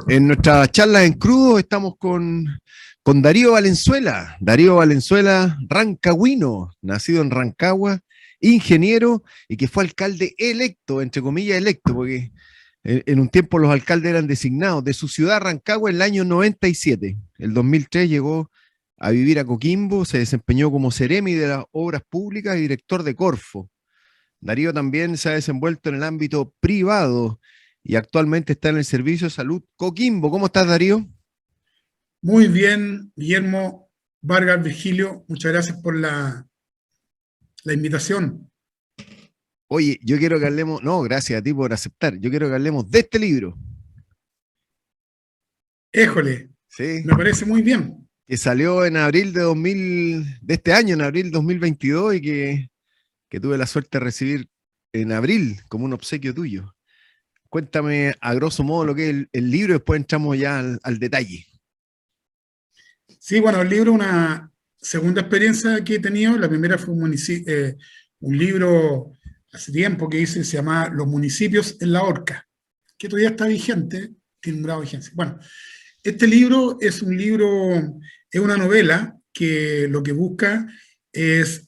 En nuestra charla en crudo estamos con Darío Valenzuela. Darío Valenzuela, rancagüino, nacido en Rancagua, ingeniero y que fue alcalde electo, entre comillas electo, porque en un tiempo los alcaldes eran designados de su ciudad, Rancagua, en el año 97. El 2003 llegó a vivir a Coquimbo, se desempeñó como seremi de las obras públicas y director de Corfo. Darío también se ha desenvuelto en el ámbito privado y actualmente está en el Servicio de Salud Coquimbo. ¿Cómo estás, Darío? Muy bien, Guillermo Vargas Virgilio, muchas gracias por la invitación. Oye, yo quiero que hablemos, no, gracias a ti por aceptar, yo quiero que hablemos de este libro, Éjole, ¿sí? me parece muy bien. Que salió en abril de este año, en abril 2022, y que tuve la suerte de recibir en abril como un obsequio tuyo. Cuéntame a grosso modo lo que es el libro y después entramos ya al detalle. Sí, bueno, el libro es una segunda experiencia que he tenido. La primera fue un libro hace tiempo que hice, se llama Los municipios en la horca, que todavía está vigente, tiene un grado de vigencia. Bueno, este libro es una novela que lo que busca es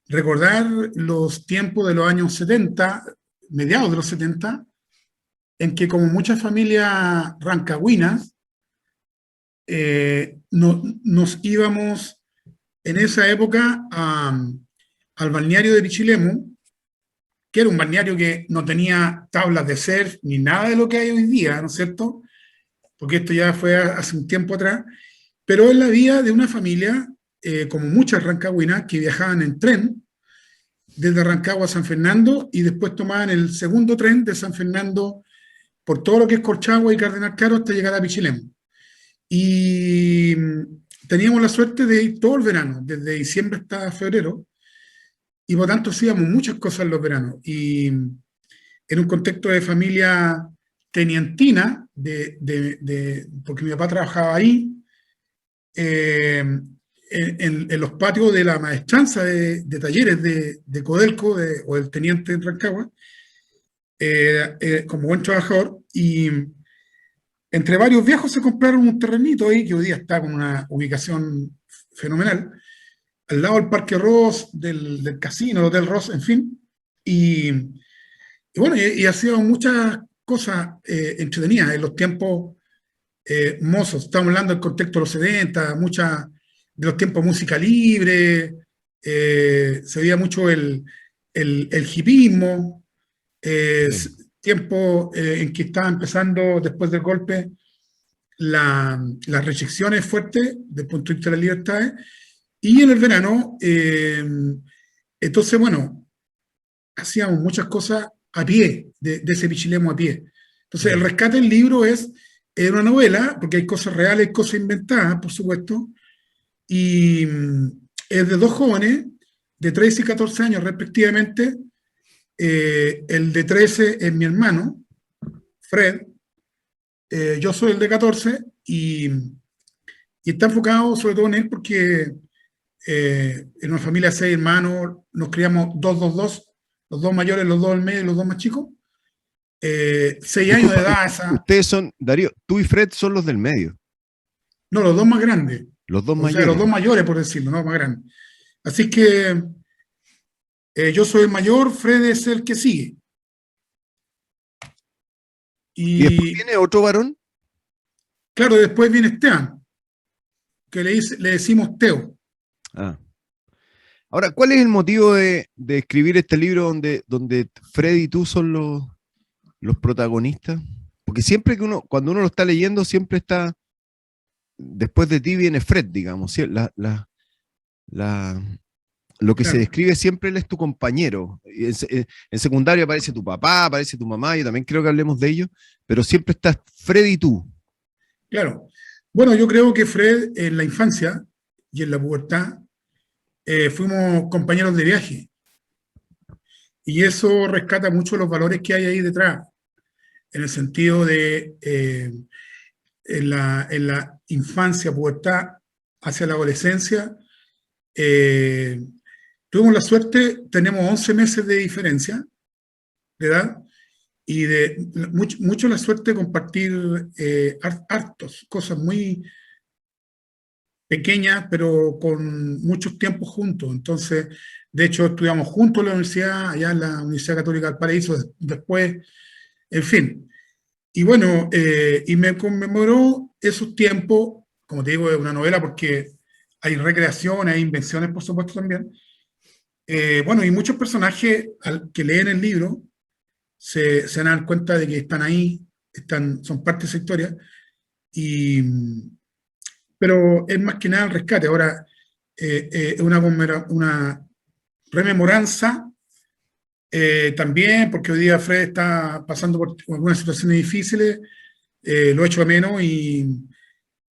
recordar los tiempos de los años 70, mediados de los 70, en que como muchas familias rancagüinas, nos íbamos en esa época al balneario de Pichilemu, que era un balneario que no tenía tablas de surf ni nada de lo que hay hoy día, ¿no es cierto? Porque esto ya fue hace un tiempo atrás, pero es la vida de una familia, como muchas rancagüinas, que viajaban en tren desde Rancagua a San Fernando y después tomaban el segundo tren de San Fernando por todo lo que es Colchagua y Cardenal Caro hasta llegar a Pichilemu. Y teníamos la suerte de ir todo el verano, desde diciembre hasta febrero, y por tanto hacíamos muchas cosas en los veranos. Y en un contexto de familia tenientina, porque mi papá trabajaba ahí, en los patios de la maestranza de talleres de Codelco o del teniente en Rancagua, como buen trabajador, y entre varios viejos se compraron un terrenito ahí que hoy día está con una ubicación fenomenal, al lado del Parque Ross, del casino, el Hotel Ross, en fin. Y bueno, y hacíamos muchas cosas entretenidas en los tiempos mozos. Estamos hablando del contexto de los 70, muchas de los tiempos de música libre, se veía mucho el hipismo, Sí. tiempo en que estaba empezando después del golpe las restricciones fuertes desde el punto de vista de las libertades, y en el verano, entonces, bueno, hacíamos muchas cosas a pie, de ese Pichilemu a pie. Entonces, el Mm. rescate del libro es una novela, porque hay cosas reales, cosas inventadas, por supuesto, y es de dos jóvenes, de 13 y 14 años respectivamente. El de 13 es mi hermano, Fred, yo soy el de 14, y está enfocado sobre todo en él porque en una familia de 6 hermanos nos criamos dos, dos, dos, los dos mayores, los dos del medio y los dos más chicos. 6 años de Disculpa, edad, esa, ustedes son, Darío, tú y Fred son los del medio, no, los dos más grandes, los dos o sea, los mayores. dos mayores, por decirlo, no más grandes. Así que yo soy el mayor, Fred es el que sigue. Y después Y viene otro varón. claro, después viene Esteban, que le decimos Teo. Ah. Ahora, ¿cuál es el motivo de escribir este libro donde Fred y tú son los protagonistas? Porque siempre que cuando uno lo está leyendo, siempre está, después de ti viene Fred, digamos. ¿Sí? La- lo que se Claro, describe siempre él es tu compañero. Y en secundario aparece tu papá, aparece tu mamá, yo también creo que hablemos de ello, pero siempre estás Fred y tú. claro. Bueno, yo creo que Fred en la infancia y en la pubertad fuimos compañeros de viaje, y eso rescata mucho los valores que hay ahí detrás, en el sentido de en la infancia, pubertad, hacia la adolescencia. eh, Tuvimos la suerte, tenemos 11 meses de diferencia de edad, y de mucho la suerte de compartir hartos, cosas muy pequeñas, pero con muchos tiempos juntos. Entonces, de hecho, estudiamos juntos en la universidad, allá en la Universidad Católica del Paraíso, después, en fin. Y bueno, y me conmemoró esos tiempos, como te digo, es una novela porque hay recreaciones, hay invenciones, por supuesto, también. Bueno, y muchos personajes que leen el libro se dan cuenta de que están ahí, son parte de esa historia, y, pero es más que nada el rescate. Ahora, es una rememoranza también, porque hoy día Fred está pasando por algunas situaciones difíciles, lo echo de menos y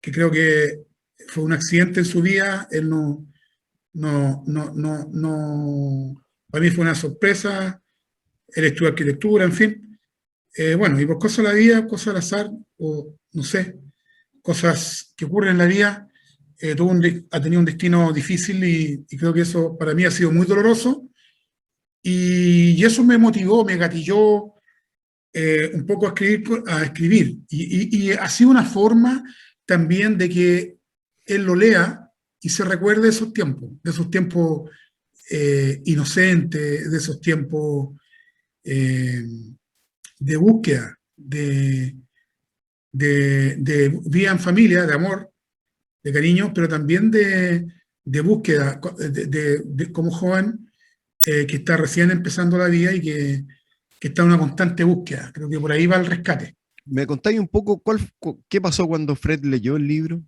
que creo que fue un accidente en su vida, él para mí fue una sorpresa, él estudió arquitectura, en fin. Bueno, y por cosas de la vida, cosas del azar, o no sé, cosas que ocurren en la vida, ha tenido un destino difícil y creo que eso para mí ha sido muy doloroso y eso me motivó, me gatilló un poco a escribir. Y ha sido una forma también de que él lo lea y se recuerde de esos tiempos inocentes, de esos tiempos eh, de búsqueda, de vida en familia, de amor, de cariño, pero también de búsqueda como joven que está recién empezando la vida y que está en una constante búsqueda. Creo que por ahí va el rescate. ¿Me contáis un poco qué pasó cuando Fred leyó el libro?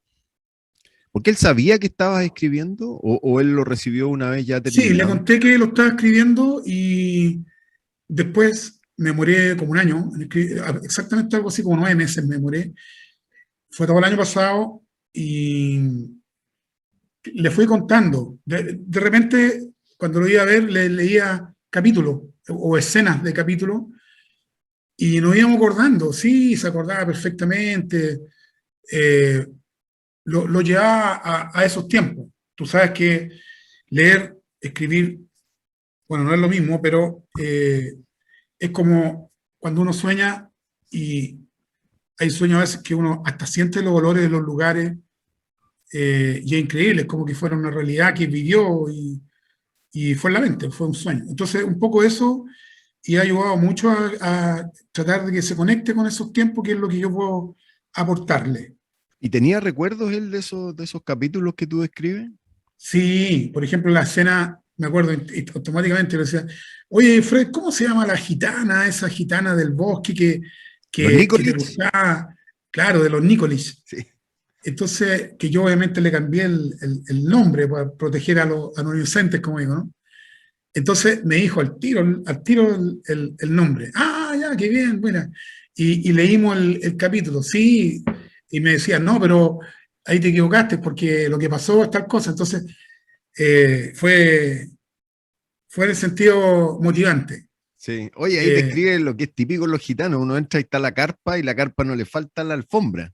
¿Porque él sabía que estabas escribiendo o él lo recibió una vez ya Sí, le terminado? conté que lo estaba escribiendo y después me demoré como un año, exactamente algo así como 9 meses me demoré. Fue todo el año pasado y le fui contando. De repente, cuando lo iba a ver, le leía capítulos o escenas de capítulos y nos íbamos acordando. Sí, se acordaba perfectamente. Eh, lo llevaba a esos tiempos. Tú sabes que leer, escribir, bueno, no es lo mismo, pero es como cuando uno sueña y hay sueños a veces que uno hasta siente los olores de los lugares y es increíble, es como que fuera una realidad que vivió y fue en la mente, fue un sueño. Entonces, un poco eso y ha ayudado mucho a tratar de que se conecte con esos tiempos, que es lo que yo puedo aportarle. ¿Y tenía recuerdos él de esos capítulos que tú describes? Sí, por ejemplo, la escena, me acuerdo automáticamente, le decía, oye, Fred, ¿cómo se llama la gitana, esa gitana del bosque Los que te Nicolich. gustaba? Claro, de los Nicolich. Sí. Entonces, que yo obviamente le cambié el nombre para proteger a los inocentes, como digo, ¿no? Entonces me dijo al tiro el nombre. Ah, ya, qué bien, buena. Y leímos el capítulo, sí, y me decía, no, pero ahí te equivocaste porque lo que pasó es tal cosa. Entonces, eh, fue, fue en el sentido motivante. Sí. Oye, ahí Eh, describe lo que es típico en los gitanos. Uno entra y está la carpa y la carpa no le falta la alfombra.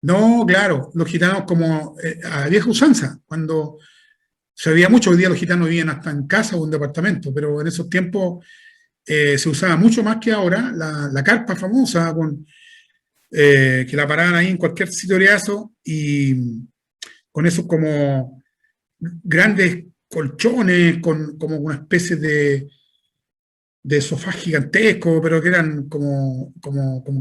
no, claro, los gitanos como a vieja usanza, cuando se veía mucho, hoy día los gitanos vivían hasta en casa o en departamento, pero en esos tiempos se usaba mucho más que ahora la carpa famosa, que la paraban ahí en cualquier sitioriazo y con esos como grandes colchones, como una especie de sofás gigantescos, pero que eran como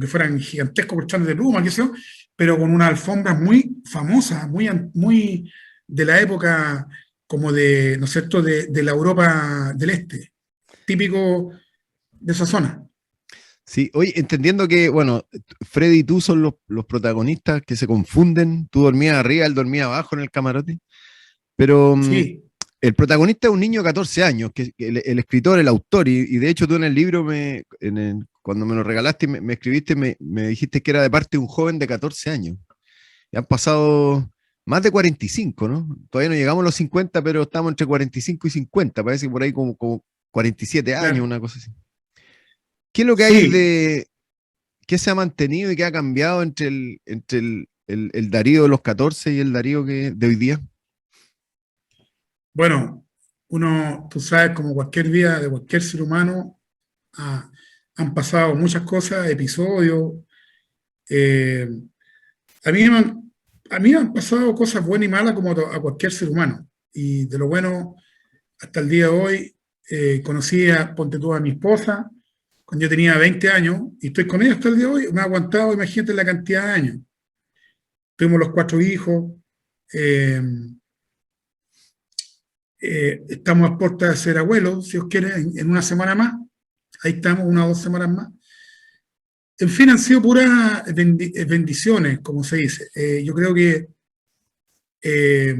que fueran gigantescos colchones de pluma, qué sé yo, pero con unas alfombras muy famosas, muy de la época como de, ¿no es cierto?, de la Europa del Este, típico de esa zona. Sí, oye, entendiendo que, bueno, Freddy y tú son los protagonistas que se confunden. Tú dormías arriba, él dormía abajo en el camarote. Pero Sí, el protagonista es un niño de 14 años, que el escritor, el autor, y de hecho tú en el libro, cuando me lo regalaste, me escribiste, me dijiste que era de parte de un joven de 14 años. Y han pasado más de 45, ¿no? Todavía no llegamos a los 50, pero estamos entre 45 y 50, parece que por ahí como 47 años, claro. una cosa así. ¿Qué es lo que hay Sí, qué se ha mantenido y qué ha cambiado entre el Darío de los 14 y el Darío de hoy día? bueno, uno, tú sabes, como cualquier vida de cualquier ser humano, ha, han pasado muchas cosas, episodios. eh, a mí me han, a mí me han pasado cosas buenas y malas como a cualquier ser humano. Y de lo bueno, hasta el día de hoy, conocí ponte tú, a mi esposa cuando yo tenía 20 años y estoy con ella hasta el día de hoy. Me ha aguantado, imagínate la cantidad de años. Tuvimos los 4 hijos. eh, Estamos a puerta de ser abuelos, si os quiere, en una semana más. Ahí estamos, 1 o 2 semanas más. En fin, han sido puras bendiciones, como se dice. Yo creo que eh,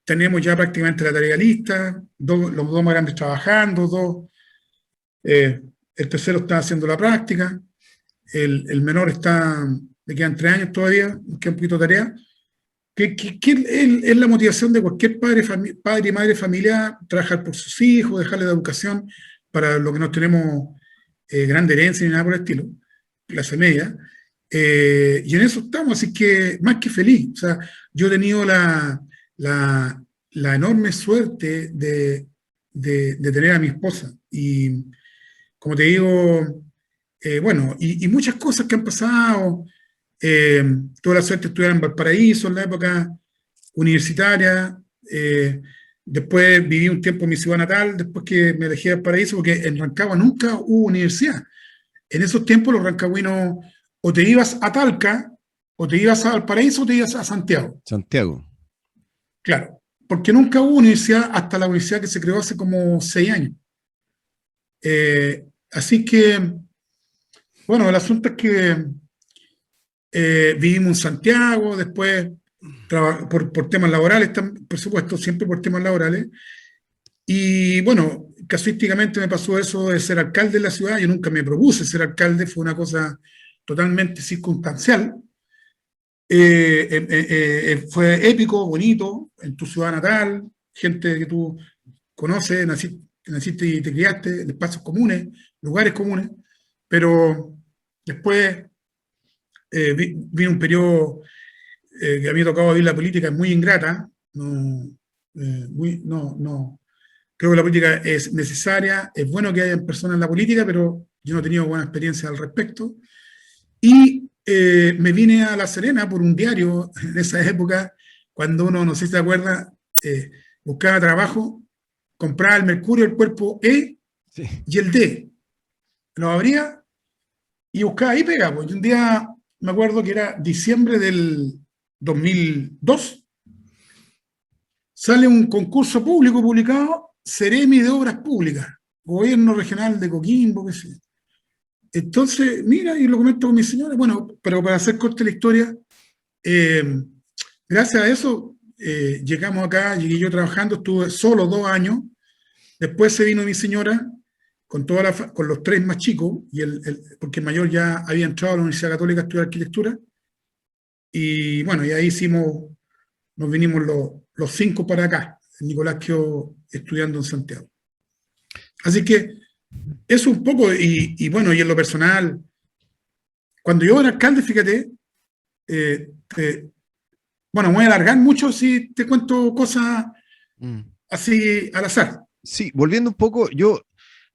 tenemos ya prácticamente la tarea lista, los dos más grandes trabajando, el tercero está haciendo la práctica, el menor le quedan 3 años todavía, nos queda un poquito de tarea. Que es la motivación de cualquier padre y madre de familia, trabajar por sus hijos, dejarle la educación para lo que no tenemos grande herencia ni nada por el estilo, clase media. Y en eso estamos, así que más que feliz. O sea, yo he tenido la enorme suerte de tener a mi esposa. Y como te digo, bueno, y muchas cosas que han pasado. Eh, Tuve la suerte de estudiar en Valparaíso en la época universitaria. Después viví un tiempo en mi ciudad natal, después que me elegí de Valparaíso, porque en Rancagua nunca hubo universidad. En esos tiempos los rancagüinos o te ibas a Talca, o te ibas a Valparaíso, o te ibas a Santiago. Santiago. Claro, porque nunca hubo universidad hasta la universidad que se creó hace como 6 años. Así que, bueno, el asunto es que vivimos en Santiago, después por temas laborales, por supuesto, siempre por temas laborales. Y bueno, casuísticamente me pasó eso de ser alcalde de la ciudad. Yo nunca me propuse ser alcalde, fue una cosa totalmente circunstancial. Fue épico, bonito, en tu ciudad natal, gente que tú conoces, naciste y te criaste, en espacios comunes, lugares comunes, pero después vino un periodo que a mí me ha tocado vivir la política, es muy ingrata, no, creo que la política es necesaria, es bueno que haya personas en la política, pero yo no he tenido buena experiencia al respecto. Y me vine a La Serena por un diario en esa época, cuando uno, no sé si te acuerdas, buscaba trabajo, compraba el Mercurio, el cuerpo E Sí. y el D. Lo abría y buscaba ahí pega. Pues. Y un día me acuerdo que era diciembre del 2002, sale un concurso público publicado, Ceremi de Obras Públicas, Gobierno Regional de Coquimbo, qué sé yo. Entonces, mira, y lo comento con mi señora, bueno, pero para hacer corta la historia, eh, gracias a eso llegamos acá, llegué yo trabajando, estuve solo 2 años, después se vino mi señora con los 3 más chicos, porque el mayor ya había entrado a la Universidad Católica a estudiar arquitectura, y bueno, y ahí nos vinimos los 5 para acá, el Nicolás quedó estudiando en Santiago. Así que eso un poco, y bueno, y en lo personal, cuando yo era alcalde, fíjate, eh, eh, bueno, me voy a alargar mucho si te cuento cosas así al azar. Sí, volviendo un poco, yo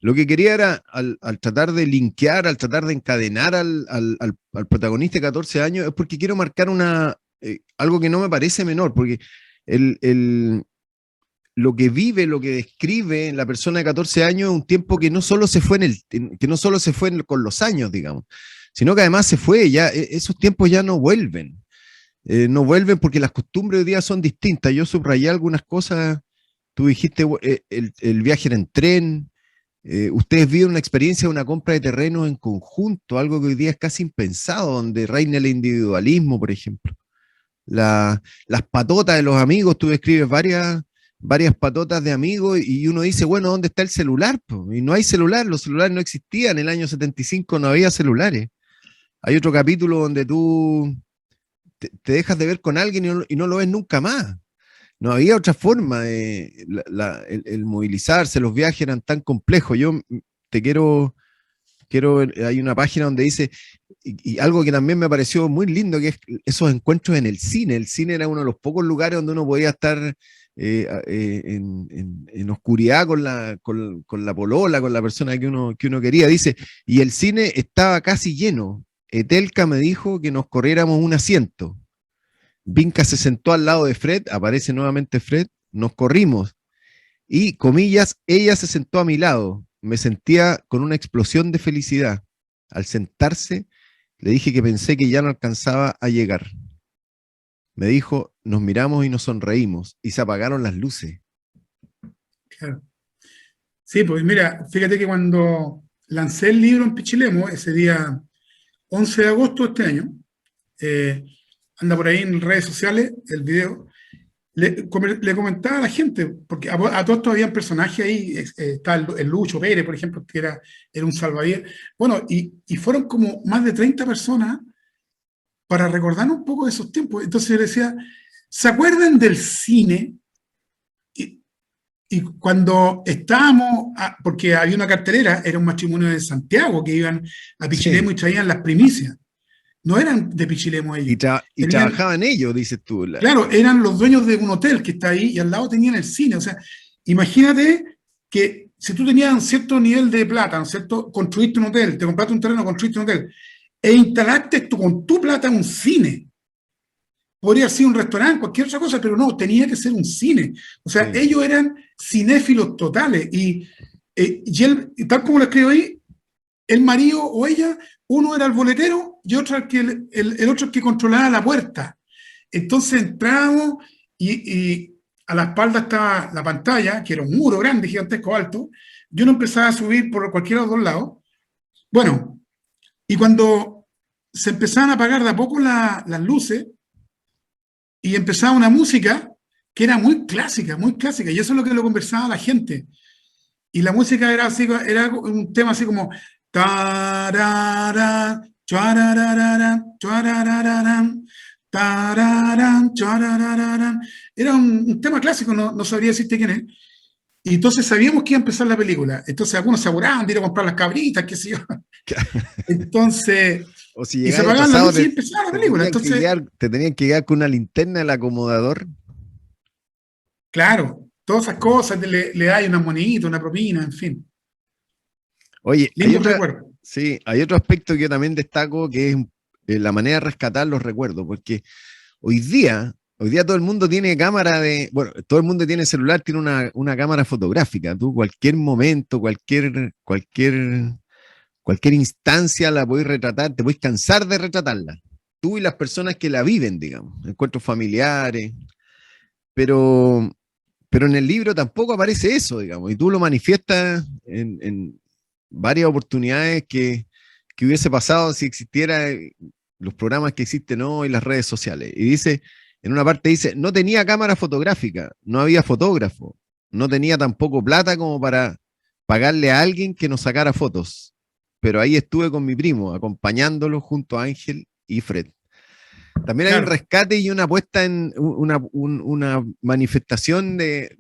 lo que quería era, al tratar de linkear, al tratar de encadenar al protagonista de 14 años, es porque quiero marcar algo que no me parece menor, porque el, el, lo que vive, lo que describe la persona de 14 años es un tiempo que no solo se fue que no solo se fue con los años, digamos, sino que además se fue, ya, esos tiempos ya no vuelven. No vuelven porque las costumbres hoy día son distintas. Yo subrayé algunas cosas. Tú dijiste, el viaje era en tren. Ustedes vieron una experiencia de una compra de terrenos en conjunto, algo que hoy día es casi impensado, donde reina el individualismo, por ejemplo. Las patotas de los amigos, tú escribes varias patotas de amigos y uno dice, bueno, ¿dónde está el celular? Y no hay celular, los celulares no existían, en el año 75 no había celulares. Hay otro capítulo donde tú te dejas de ver con alguien y no lo ves nunca más. No había otra forma el movilizarse, los viajes eran tan complejos. Yo te quiero hay una página donde dice, y algo que también me pareció muy lindo, que es esos encuentros en el cine. El cine era uno de los pocos lugares donde uno podía estar en oscuridad con la polola, con la persona que uno quería. Dice, y el cine estaba casi lleno. Etelka me dijo que nos corriéramos un asiento. Vinca se sentó al lado de Fred, aparece nuevamente Fred, nos corrimos. Y, comillas, ella se sentó a mi lado. Me sentía con una explosión de felicidad. Al sentarse, le dije que pensé que ya no alcanzaba a llegar. Me dijo, nos miramos y nos sonreímos, y se apagaron las luces. Claro. Sí, pues mira, fíjate que cuando lancé el libro en Pichilemu, ese día 11 de agosto de este año, eh, anda por ahí en redes sociales el video, le comentaba a la gente, porque a todos había personajes ahí, está el Lucho Pérez, por ejemplo, que era un salvavidas. Bueno, y fueron como más de 30 personas para recordar un poco de esos tiempos. Entonces yo le decía, ¿se acuerdan del cine? Y cuando estábamos, porque había una cartelera, era un matrimonio de Santiago, que iban a Pichilemu Sí. y traían las primicias. No eran de Pichilemu ellos. Y trabajaban ellos, dices tú. Claro, eran los dueños de un hotel que está ahí y al lado tenían el cine. O sea, imagínate que si tú tenías un cierto nivel de plata, ¿no es cierto? Construiste un hotel, te compraste un terreno, construiste un hotel e instalaste con tu plata un cine. Podría ser un restaurante, cualquier otra cosa, pero no, tenía que ser un cine. O sea, Sí. ellos eran cinéfilos totales. Y él, tal como lo escribo ahí, el marido o ella, uno era el boletero y otro el otro el que controlaba la puerta. Entonces entrábamos y a la espalda estaba la pantalla, que era un muro grande, gigantesco, alto, y uno empezaba a subir por cualquiera de los dos lados. Bueno, y cuando se empezaban a apagar de a poco las luces y empezaba una música que era muy clásica, y eso es lo que lo conversaba la gente. Y la música era así, era un tema así como tarara, chuararara, chuararara, tararán, chuarararán. Era un tema clásico, no sabría decirte quién es. Y entonces sabíamos que iba a empezar la película. Entonces algunos se apuraban de ir a comprar las cabritas, qué sé yo. Entonces, O si y se llegabas apagaban las atrasado, luces y empezaba la película. Entonces, te tenían que quedar con una linterna del acomodador. claro, todas esas cosas, le hay una monedita, una propina, en fin. Oye, Lindo recuerdo. sí, hay otro aspecto que yo también destaco, que es la manera de rescatar los recuerdos, porque hoy día todo el mundo tiene cámara bueno, todo el mundo tiene celular, tiene una cámara fotográfica. Tú cualquier momento, cualquier instancia la podés retratar, te podés cansar de retratarla. Tú y las personas que la viven, digamos, encuentros familiares, pero, pero en el libro tampoco aparece eso, digamos, y tú lo manifiestas en varias oportunidades que hubiese pasado si existiera los programas que existen hoy, las redes sociales. Y dice, en una parte dice, no tenía cámara fotográfica, no había fotógrafo, no tenía tampoco plata como para pagarle a alguien que nos sacara fotos. Pero ahí estuve con mi primo, acompañándolo junto a Ángel y Fred. También hay un Claro. rescate y una puesta en una manifestación de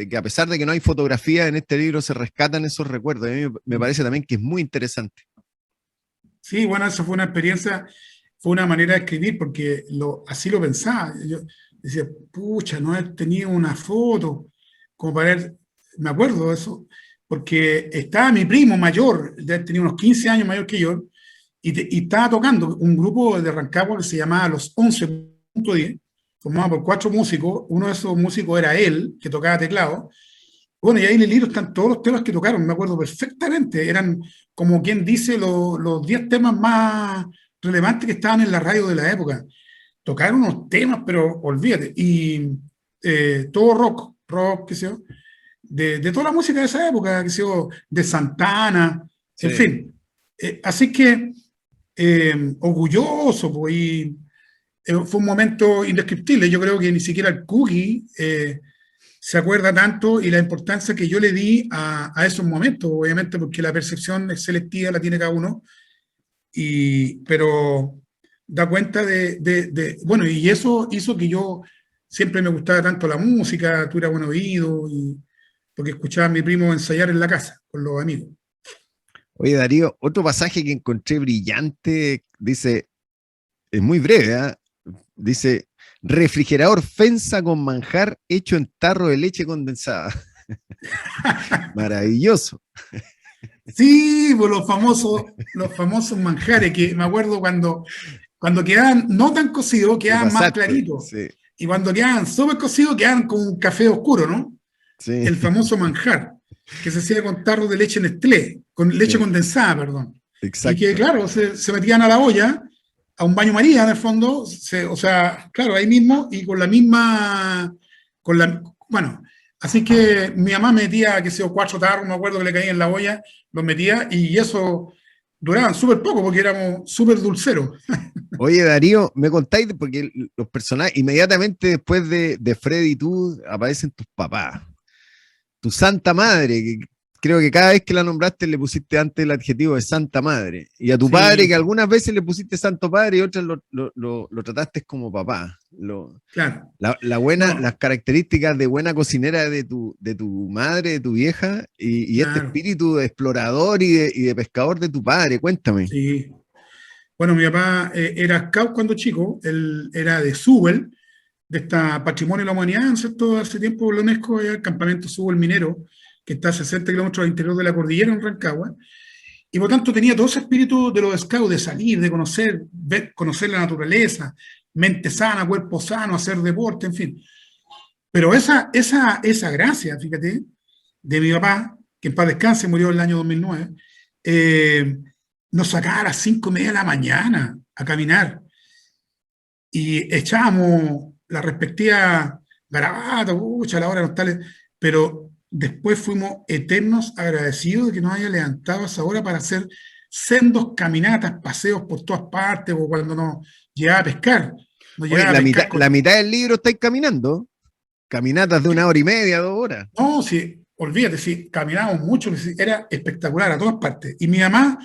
que a pesar de que no hay fotografía en este libro, se rescatan esos recuerdos. A mí me parece también que es muy interesante. Sí, bueno, eso fue una experiencia, fue una manera de escribir, porque así lo pensaba. Yo decía, pucha, no he tenido una foto, como para ver, me acuerdo de eso, porque estaba mi primo mayor, tenía unos 15 años mayor que yo, y estaba tocando un grupo de Rancagua que se llamaba Los 11.10, formado por 4 músicos. Uno de esos músicos era él, que tocaba teclado. Bueno, y ahí en el libro están todos los temas que tocaron, me acuerdo perfectamente. Eran, como quien dice, los 10 temas más relevantes que estaban en la radio de la época. Tocaron unos temas, pero olvídate. Y todo rock, qué sé yo, de toda la música de esa época, qué sé yo, de Santana, en Sí. fin. Así que orgulloso, pues, y fue un momento indescriptible. Yo creo que ni siquiera el Cookie se acuerda tanto y la importancia que yo le di a esos momentos, obviamente, porque la percepción es selectiva, la tiene cada uno, pero da cuenta bueno, y eso hizo que yo siempre me gustara tanto la música, tuviera buen oído, porque escuchaba a mi primo ensayar en la casa con los amigos. Oye, Darío, otro pasaje que encontré brillante, dice, es muy breve, ¿ah? Dice, refrigerador Fensa con manjar hecho en tarro de leche condensada. Maravilloso. Sí, pues los famosos manjares que me acuerdo cuando quedaban no tan cocidos, Te quedaban más pasaste, claritos. sí, Y cuando quedaban súper cocidos, quedaban con un café oscuro, ¿no? sí, El famoso manjar, que se hacía con tarros de leche Nestlé, con leche sí, condensada, perdón. Y que, exacto. claro, se metían a la olla, a un baño María, en el fondo, o sea, claro, ahí mismo, y con la misma, bueno, así que mi mamá metía, que sé yo, 4 tarros, me acuerdo que le caía en la olla, los metía, y eso duraban súper poco, porque éramos súper dulceros. Oye, Darío, me contáis, porque los personajes, inmediatamente después de Freddy y tú, aparecen tus papás. Tu santa madre, que creo que cada vez que la nombraste le pusiste antes el adjetivo de santa madre. Y a tu padre, Sí, que algunas veces le pusiste santo padre y otras lo trataste como papá. claro. La buena, No, las características de buena cocinera de tu madre, de tu vieja, y este claro, espíritu de explorador y de pescador de tu padre. Cuéntame. sí. Bueno, mi papá era scout cuando chico, él era de Subel, de esta Patrimonio de la Humanidad, ¿cierto? Hace tiempo la UNESCO, el campamento Subel Minero, que está a 60 kilómetros al interior de la cordillera en Rancagua, y por tanto tenía todo ese espíritu de los scouts, de salir, de conocer, conocer la naturaleza, mente sana, cuerpo sano, hacer deporte, en fin. Pero esa gracia, fíjate, de mi papá, que en paz descanse, murió en el año 2009, eh, nos sacaba a las 5:30 de la mañana a caminar y echábamos la respectiva garabato, pucha, la hora no tal, pero después fuimos eternos agradecidos de que nos haya levantado a esa hora para hacer sendos caminatas, paseos por todas partes, o cuando nos llevaba a pescar, nos Oye, llevaba a pescar la con... mitad del libro estáis caminando. Caminatas de 1 hora y media, 2 horas. No, si, olvídate, si caminábamos mucho, si, era espectacular a todas partes. Y mi mamá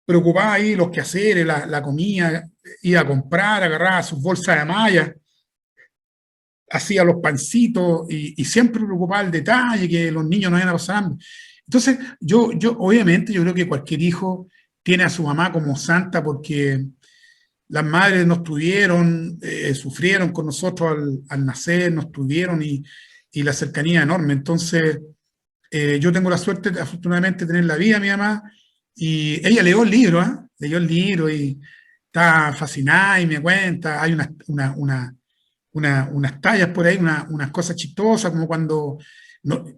preocupaba ahí los quehaceres, la comida, iba a comprar, agarraba sus bolsas de malla, hacía los pancitos y siempre preocupaba el detalle, que los niños no vayan a pasar hambre. Entonces, obviamente, yo creo que cualquier hijo tiene a su mamá como santa porque las madres nos tuvieron, sufrieron con nosotros al nacer, nos tuvieron y la cercanía enorme. Entonces, yo tengo la suerte, afortunadamente, de tener la vida de mi mamá y ella leyó el libro, ¿eh? Leyó el libro y está fascinada y me cuenta, hay unas tallas por ahí, unas cosas chistosas, como cuando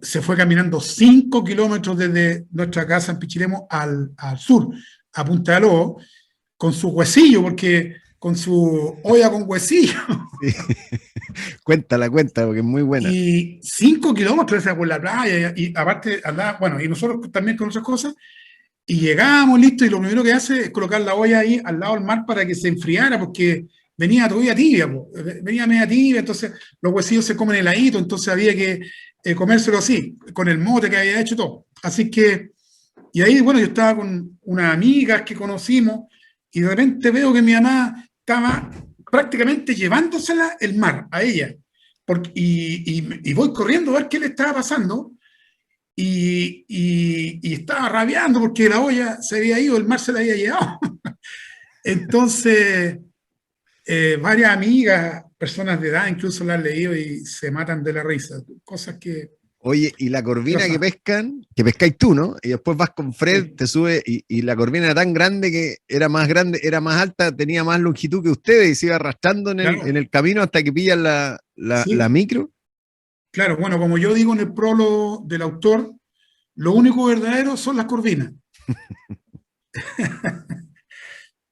se fue caminando 5 kilómetros desde nuestra casa en Pichilemu al sur, a Punta de Lobo, con su huesillo, porque con su olla con huesillo, Sí. Cuéntala, cuéntala, porque es muy buena. y 5 kilómetros por la playa, y aparte andaba, bueno, y nosotros también con otras cosas, y llegábamos, listo, y lo primero que hace es colocar la olla ahí al lado del mar para que se enfriara, porque venía todavía tibia, po, venía media tibia, entonces los huesillos se comen heladito, entonces había que comérselo así, con el mote que había hecho todo. Así que, y ahí, bueno, yo estaba con unas amigas que conocimos, y de repente veo que mi mamá estaba prácticamente llevándosela el mar a ella. Y voy corriendo a ver qué le estaba pasando, y estaba rabiando porque la olla se había ido, el mar se la había llevado. Entonces, varias amigas, personas de edad, incluso la han leído y se matan de la risa. Cosas que Oye, y la corvina que pasan. pescan, que pescáis tú, ¿no? Y después vas con Fred, Sí, te sube, y la corvina era tan grande, era más alta, tenía más longitud que ustedes y se iba arrastrando en claro, el camino hasta que pillan la sí, micro. claro. Bueno, como yo digo en el prólogo del autor, lo único verdadero son las corvinas.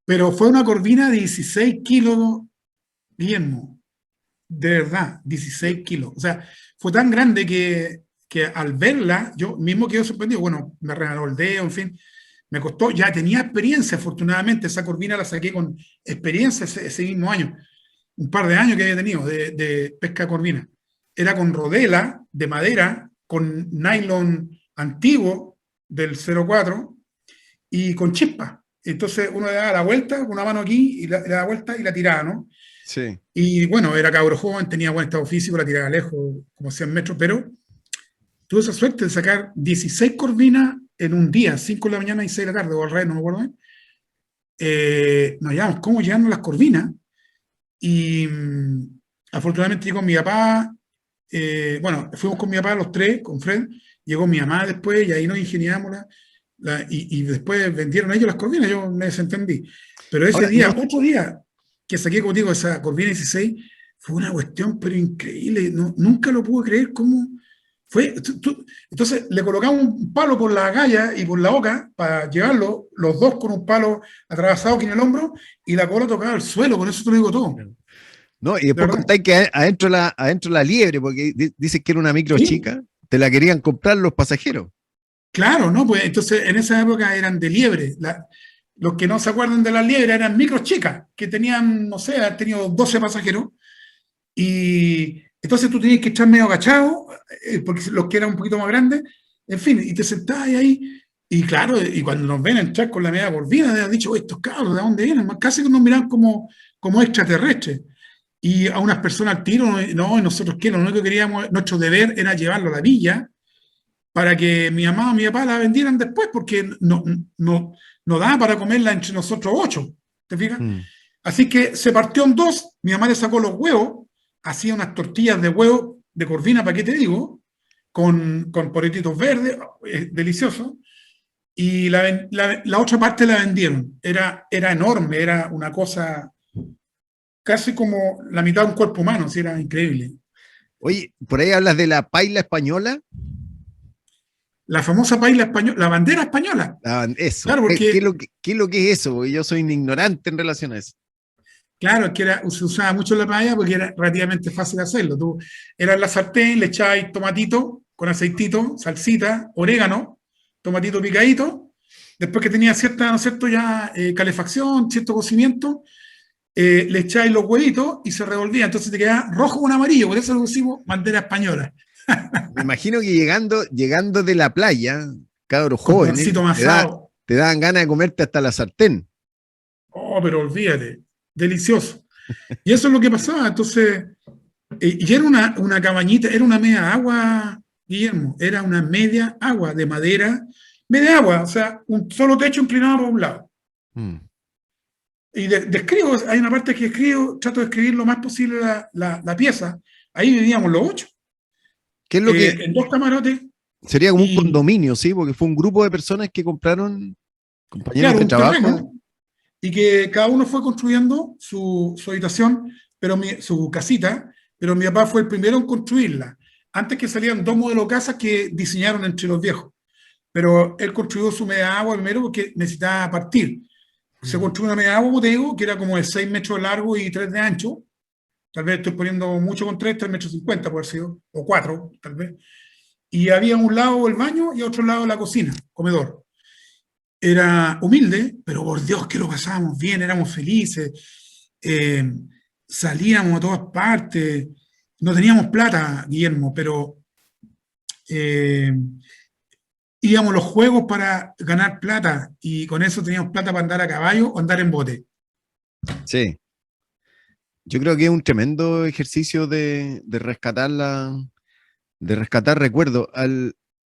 Pero fue una corvina de 16 kilos, Guillermo, de verdad, 16 kilos. O sea, fue tan grande que al verla, yo mismo quedé sorprendido. Bueno, me regaló el dedo, en fin, me costó, ya tenía experiencia, afortunadamente, esa corvina la saqué con experiencia ese mismo año, un par de años que había tenido de pesca de corvina. Era con rodela de madera, con nylon antiguo del 04 y con chispa. Entonces uno le daba la vuelta con una mano aquí y le daba vuelta y la tiraba, ¿no? Sí. Y bueno, era cabro joven, tenía buen estado físico, la tiraba lejos, como 100 metros, pero tuve esa suerte de sacar 16 corvinas en un día, 5 de la mañana y 6 de la tarde, o al revés, no me acuerdo bien, nos llamamos cómo llegaron las Corvinas, y afortunadamente llegó mi papá, bueno, fuimos con mi papá los tres, con Fred, llegó mi mamá después, y ahí nos ingeniamos, y después vendieron ellos las Corvinas, yo me desentendí. Pero ese Ahora, día, no, otro día, que saqué contigo esa Corvina 16, fue una cuestión, pero increíble, no, nunca lo pude creer cómo fue. Entonces le colocamos un palo por la galla y por la boca para llevarlo, los dos con un palo atravesado aquí en el hombro, y la cola tocaba el suelo, con eso te lo digo todo, no, y de después verdad. contáis que adentro la liebre, porque dices que era una micro Sí, chica, te la querían comprar los pasajeros. claro, ¿no? Pues entonces en esa época eran de liebre. Los que no se acuerdan de las liebres eran micros chicas, que tenían, no sé, han tenido 12 pasajeros. Y entonces tú tenías que estar medio agachado, porque los que eran un poquito más grandes, en fin, y te sentabas ahí. Y claro, y cuando nos ven entrar con la media corvina, te han dicho: "Oye, estos cabros, ¿de dónde vienen?". Casi que nos miran como extraterrestres. Y a unas personas al tiro, no, y nosotros qué, lo único que queríamos, nuestro deber era llevarlo a la villa para que mi mamá o mi papá la vendieran después, porque no daba para comerla entre nosotros 8, ¿te fijas? Mm. Así que se partió en dos, mi mamá le sacó los huevos, hacía unas tortillas de huevo de Corvina, ¿para qué te digo? Con poretitos verdes, delicioso, y la otra parte la vendieron. Era enorme, era una cosa casi como la mitad de un cuerpo humano, así era increíble. Oye, por ahí hablas de la paila española. La famosa paila española, la bandera española, Ah, eso. claro, ¿Qué es porque qué es lo que es eso? Porque yo soy un ignorante en relación a eso. claro, es que se usaba mucho en la paella porque era relativamente fácil hacerlo. Tú era en la sartén, le echabas tomatito con aceitito, salsita, orégano, tomatito picadito. Después que tenía cierta, ¿no es cierto?, ya calefacción, cierto cocimiento, le echabas los huevitos y se revolvía. Entonces te quedaba rojo con amarillo, por eso lo pusimos bandera española. Me imagino que llegando de la playa, cabros Con jóvenes, pancito masado. te daban ganas de comerte hasta la sartén. Oh, pero olvídate, delicioso. Y eso es lo que pasaba. Entonces, y era una cabañita, era una media agua, Guillermo, era una media agua de madera, media agua, o sea, un solo techo inclinado por un lado. Mm. Y describo, hay una parte que escribo, trato de escribir lo más posible la pieza. Ahí vivíamos los 8, ¿Qué es lo que en 2 camarotes, sería como un y condominio, sí? Porque fue un grupo de personas que compraron compañeros claro, de un trabajo. terreno, y que cada uno fue construyendo su habitación, pero su casita, pero mi papá fue el primero en construirla. Antes que salieran 2 modelos de casas que diseñaron entre los viejos. Pero él construyó su media agua primero porque necesitaba partir. Se Mm. construyó una media agua, como te digo, que era como de 6 metros de largo y 3 de ancho. Tal vez estoy poniendo mucho con 3 metros 50, por haber sido, o 4, tal vez. Y había un lado el baño y otro lado la cocina, comedor. Era humilde, pero por Dios que lo pasábamos bien, éramos felices, eh, salíamos a todas partes, no teníamos plata, Guillermo, pero eh, íbamos a los juegos para ganar plata y con eso teníamos plata para andar a caballo o andar en bote. Sí, yo creo que es un tremendo ejercicio de rescatar de rescatar recuerdos.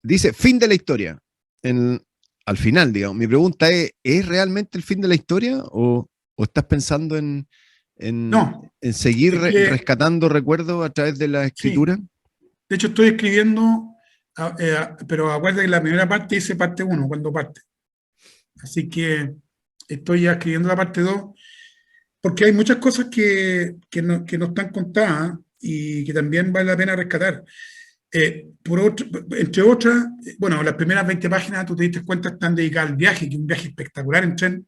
Dice fin de la historia. En- Al final, digamos. Mi pregunta ¿es realmente el fin de la historia o estás pensando en, No, en seguir es que rescatando recuerdos a través de la sí, escritura? de hecho estoy escribiendo, pero acuérdate que la primera parte dice parte uno cuando parte. Así que estoy ya escribiendo la parte 2 porque hay muchas cosas que no están contadas y que también vale la pena rescatar. Entre otras, bueno, las primeras 20 páginas, tú te diste cuenta, están dedicadas al viaje, que es un viaje espectacular en tren,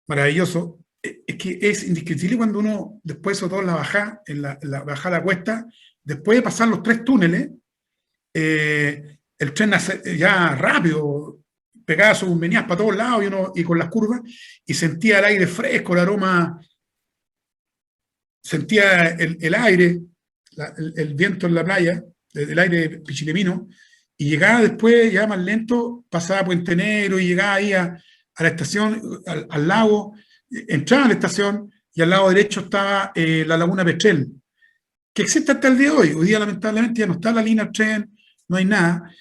maravilloso. Es que es indescriptible cuando uno, después sobre todo en la bajada, en la bajada a la cuesta, después de pasar los 3 túneles, el tren ya rápido, pegaba sus venías para todos lados y con las curvas, y sentía el aire fresco, el aroma, sentía el aire, el viento en la playa, el aire pichilemino, y llegaba después, ya más lento, pasaba Puente Negro y llegaba ahí a la estación, al lago, entraba a la estación y al lado derecho estaba la Laguna Petrel, que existe hasta el día de hoy. Hoy día lamentablemente ya no está la línea del tren, no hay nada.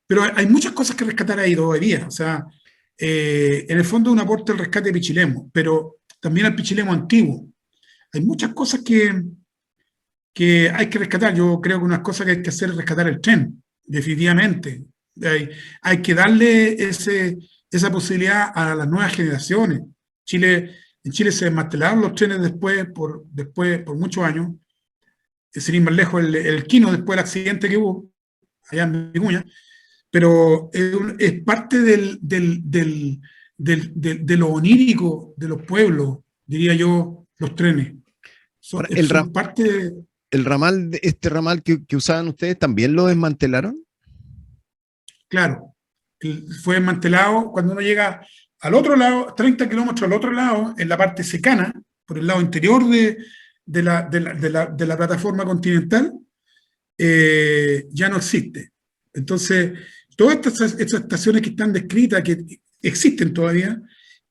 pero hay muchas cosas que rescatar ahí todavía. O sea, en el fondo un aporte al rescate de Pichilemu, pero también al Pichilemu antiguo. Hay muchas cosas que hay que rescatar. Yo creo que unas cosas que hay que hacer es rescatar el tren, definitivamente. Hay que darle esa posibilidad a las nuevas generaciones. En Chile se desmantelaron los trenes después por muchos años. Sin ir más lejos, el Quino, después del accidente que hubo allá en Vicuña, pero es parte de lo onírico de los pueblos, diría yo, los trenes. Son, Ahora, el, son parte de, el ramal, este ramal que usaban ustedes, ¿también lo desmantelaron? claro, fue desmantelado cuando uno llega al otro lado, 30 kilómetros al otro lado, en la parte secana, por el lado interior de la plataforma continental, ya no existe. Entonces, todas estas estaciones que están descritas, que existen todavía,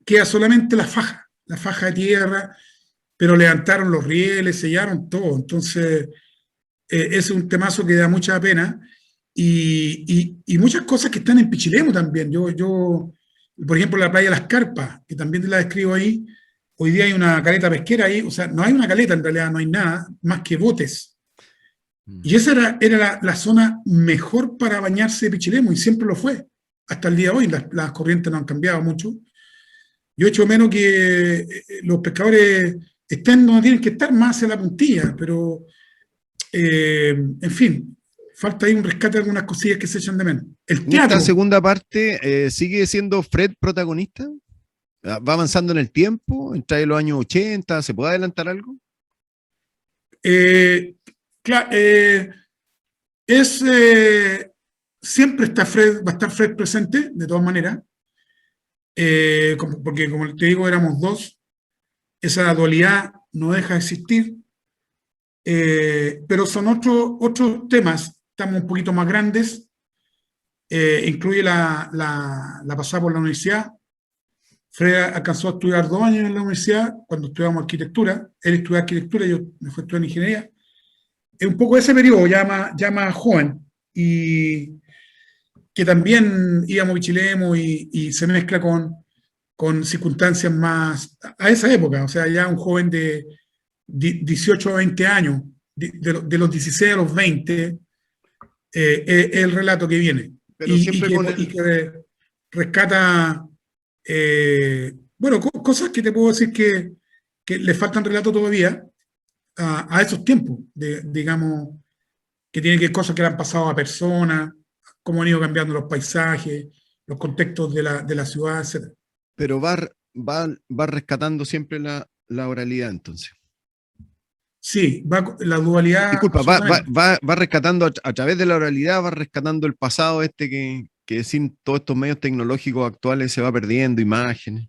queda solamente la faja de tierra, pero levantaron los rieles, sellaron todo. Entonces, es un temazo que da mucha pena. Y muchas cosas que están en Pichilemu también. Por ejemplo, la playa Las Carpas, que también te la describo ahí, hoy día hay una caleta pesquera ahí, o sea, no hay una caleta en realidad, no hay nada más que botes. Y esa era la zona mejor para bañarse de Pichilemu, y siempre lo fue. Hasta el día de hoy las corrientes no han cambiado mucho. Yo echo menos que los pescadores estén donde tienen que estar, más hacia la puntilla, pero en fin, falta ahí un rescate de algunas cosillas que se echan de menos. El En esta teatro, segunda parte, ¿sigue siendo Fred protagonista? ¿Va avanzando en el tiempo? ¿Entra en los años 80? ¿Se puede adelantar algo? eh, cla- eh, es, siempre está Fred, va a estar Fred presente, de todas maneras, porque como te digo, éramos dos, esa dualidad no deja de existir, pero son otros temas, estamos un poquito más grandes, incluye la pasada por la universidad. Fred alcanzó a estudiar 2 años en la universidad cuando estudiamos arquitectura. Él estudió arquitectura, yo me fui a estudiar ingeniería. Es un poco ese periodo, ya más joven, y que también íbamos a Pichilemu y se mezcla con circunstancias más a esa época, o sea, ya un joven de 18 a 20 años, de los 16 a los 20, es el relato que viene Pero siempre con y el... que rescata, bueno, cosas que te puedo decir que le faltan relato todavía a esos tiempos, digamos, que tienen que ver cosas que le han pasado a personas, cómo han ido cambiando los paisajes, los contextos de la ciudad, etc. Pero va rescatando siempre la oralidad, entonces. Sí, la dualidad, Disculpa, absolutamente. va rescatando a través de la oralidad, va rescatando el pasado este que sin todos estos medios tecnológicos actuales se va perdiendo, imágenes.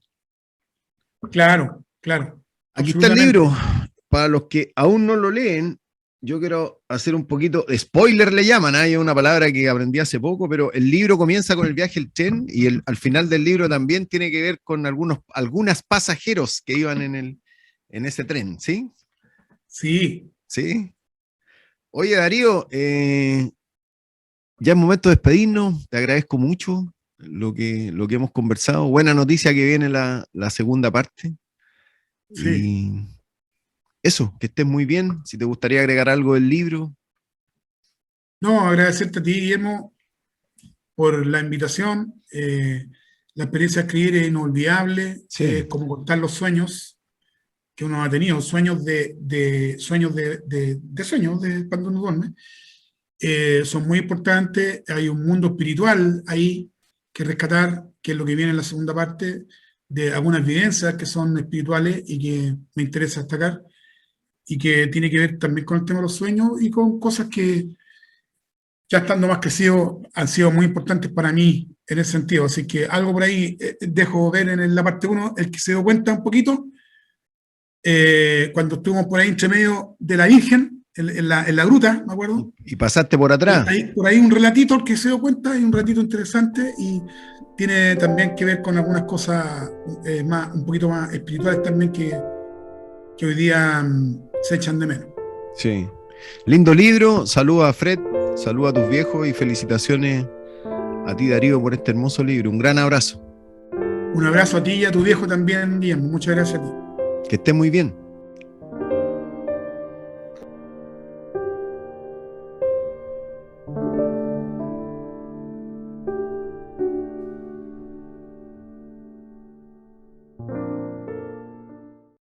Claro, claro, Aquí está el libro. absolutamente. Para los que aún no lo leen, yo quiero hacer un poquito, spoiler le llaman, hay una palabra que aprendí hace poco, pero el libro comienza con el viaje al tren y al final del libro también tiene que ver con algunas pasajeros que iban en ese tren, ¿sí? Sí. ¿Sí? Oye, Darío, ya es momento de despedirnos, te agradezco mucho lo que hemos conversado. Buena noticia que viene la segunda parte. Sí. Y eso, que estés muy bien. Si te gustaría agregar algo del libro. No, agradecerte a ti, Guillermo, por la invitación. La experiencia de escribir es inolvidable, Sí, como contar los sueños que uno ha tenido, sueños de sueños de cuando uno duerme. Son muy importantes. Hay un mundo espiritual ahí que rescatar, que es lo que viene en la segunda parte, de algunas evidencias que son espirituales y que me interesa destacar, y que tiene que ver también con el tema de los sueños y con cosas que ya estando más crecido han sido muy importantes para mí en ese sentido. Así que algo por ahí dejo ver en la parte uno, el que se dio cuenta un poquito, cuando estuvimos por ahí entre medio de la Virgen, en la gruta, me acuerdo. y pasaste por atrás. Por ahí un relatito el que se dio cuenta, y un ratito interesante, y tiene también que ver con algunas cosas un poquito más espirituales también que hoy día se echan de menos. Sí. Lindo libro, saluda a Fred, saluda a tus viejos y felicitaciones a ti, Darío, por este hermoso libro. Un gran abrazo. Un abrazo a ti y a tu viejo también, Guillermo. Muchas gracias a ti. Que estés muy bien.